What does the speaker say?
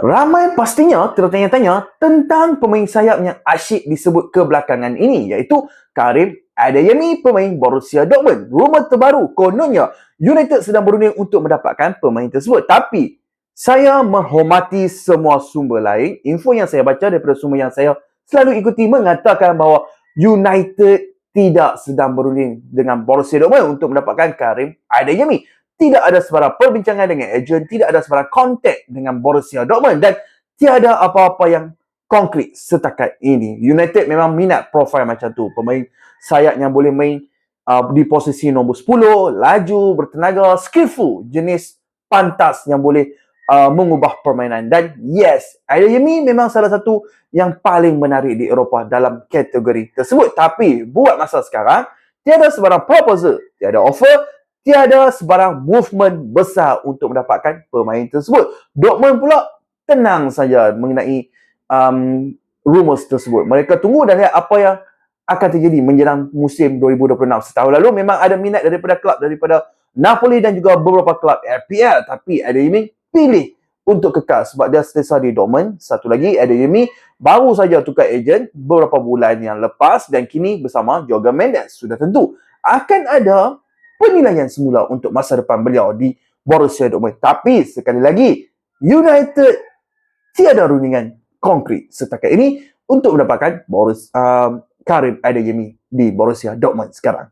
Ramai pastinya tertanya-tanya tentang pemain sayap yang asyik disebut kebelakangan ini, iaitu Karim Adeyemi, pemain Borussia Dortmund. Rumor terbaru kononnya United sedang berunding untuk mendapatkan pemain tersebut. Tapi saya menghormati semua sumber lain. Info yang saya baca daripada sumber yang saya selalu ikuti mengatakan bahawa United tidak sedang berunding dengan Borussia Dortmund untuk mendapatkan Karim Adeyemi. Tidak ada sebarang perbincangan dengan ejen, tidak ada sebarang kontak dengan Borussia Dortmund dan tiada apa-apa yang konkret setakat ini. United memang minat profil macam tu. Pemain sayap yang boleh main di posisi nombor 10, laju, bertenaga, skillful, jenis pantas yang boleh mengubah permainan. Dan yes, Adeyemi memang salah satu yang paling menarik di Eropah dalam kategori tersebut. Tapi buat masa sekarang, tiada sebarang proposal, tiada offer, tiada sebarang movement besar untuk mendapatkan pemain tersebut. Dortmund pula tenang saja mengenai rumours tersebut. Mereka tunggu dan lihat apa yang akan terjadi menjelang musim 2026. Setahun lalu memang ada minat daripada Napoli dan juga beberapa kelab FPL, tapi Adeyemi pilih untuk kekal sebab dia selesa di Dortmund. Satu lagi, Adeyemi baru saja tukar ejen beberapa bulan yang lepas dan kini bersama Jorge Mendes. Sudah tentu akan ada penilaian semula untuk masa depan beliau di Borussia Dortmund. Tapi sekali lagi, United tiada rundingan konkret setakat ini untuk mendapatkan Karim Adeyemi di Borussia Dortmund sekarang.